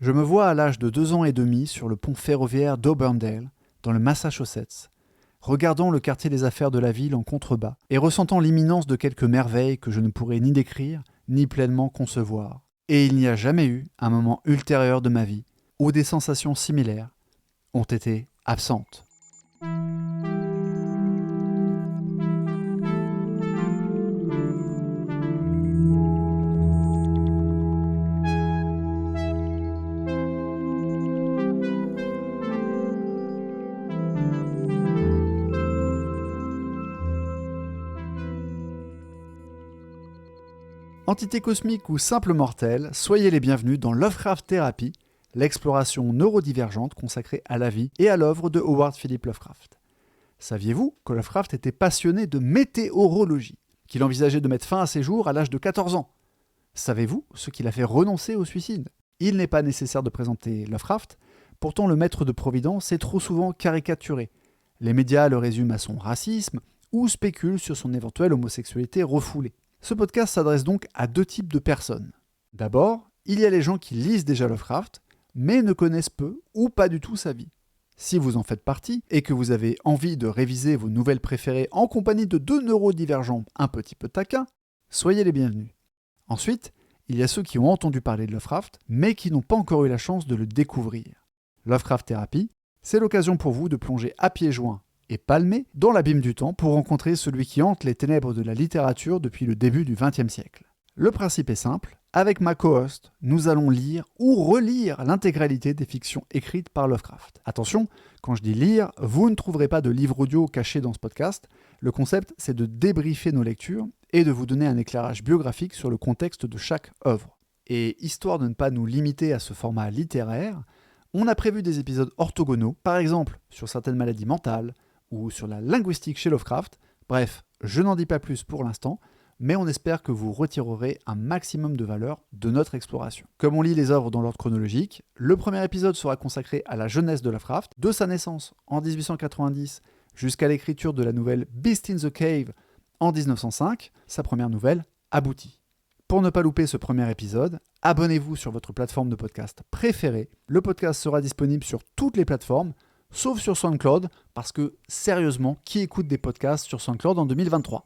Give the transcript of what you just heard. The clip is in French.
Je me vois à l'âge de 2 ans et demi sur le pont ferroviaire d'Auburndale, dans le Massachusetts, regardant le quartier des affaires de la ville en contrebas et ressentant l'imminence de quelques merveilles que je ne pourrais ni décrire, ni pleinement concevoir. Et il n'y a jamais eu un moment ultérieur de ma vie où des sensations similaires ont été absentes. Entités cosmiques ou simples mortels, soyez les bienvenus dans Lovecraft Therapy, l'exploration neurodivergente consacrée à la vie et à l'œuvre de Howard Philip Lovecraft. Saviez-vous que Lovecraft était passionné de météorologie, qu'il envisageait de mettre fin à ses jours à l'âge de 14 ans? Savez-vous ce qui l'a fait renoncer au suicide? Il n'est pas nécessaire de présenter Lovecraft, pourtant le maître de Providence est trop souvent caricaturé. Les médias le résument à son racisme ou spéculent sur son éventuelle homosexualité refoulée. Ce podcast s'adresse donc à 2 types de personnes. D'abord, il y a les gens qui lisent déjà Lovecraft, mais ne connaissent peu ou pas du tout sa vie. Si vous en faites partie et que vous avez envie de réviser vos nouvelles préférées en compagnie de 2 neurodivergents un petit peu taquins, soyez les bienvenus. Ensuite, il y a ceux qui ont entendu parler de Lovecraft, mais qui n'ont pas encore eu la chance de le découvrir. Lovecraft Therapy, c'est l'occasion pour vous de plonger à pieds joints et palmé dans l'abîme du temps pour rencontrer celui qui hante les ténèbres de la littérature depuis le début du XXe siècle. Le principe est simple, avec ma co-host, nous allons lire ou relire l'intégralité des fictions écrites par Lovecraft. Attention, quand je dis lire, vous ne trouverez pas de livre audio caché dans ce podcast. Le concept, c'est de débriefer nos lectures et de vous donner un éclairage biographique sur le contexte de chaque œuvre. Et histoire de ne pas nous limiter à ce format littéraire, on a prévu des épisodes orthogonaux, par exemple sur certaines maladies mentales, ou sur la linguistique chez Lovecraft. Bref, je n'en dis pas plus pour l'instant, mais on espère que vous retirerez un maximum de valeur de notre exploration. Comme on lit les œuvres dans l'ordre chronologique, le premier épisode sera consacré à la jeunesse de Lovecraft, de sa naissance en 1890 jusqu'à l'écriture de la nouvelle Beast in the Cave en 1905, sa première nouvelle aboutie. Pour ne pas louper ce premier épisode, abonnez-vous sur votre plateforme de podcast préférée. Le podcast sera disponible sur toutes les plateformes, sauf sur SoundCloud, parce que, sérieusement, qui écoute des podcasts sur SoundCloud en 2023 ?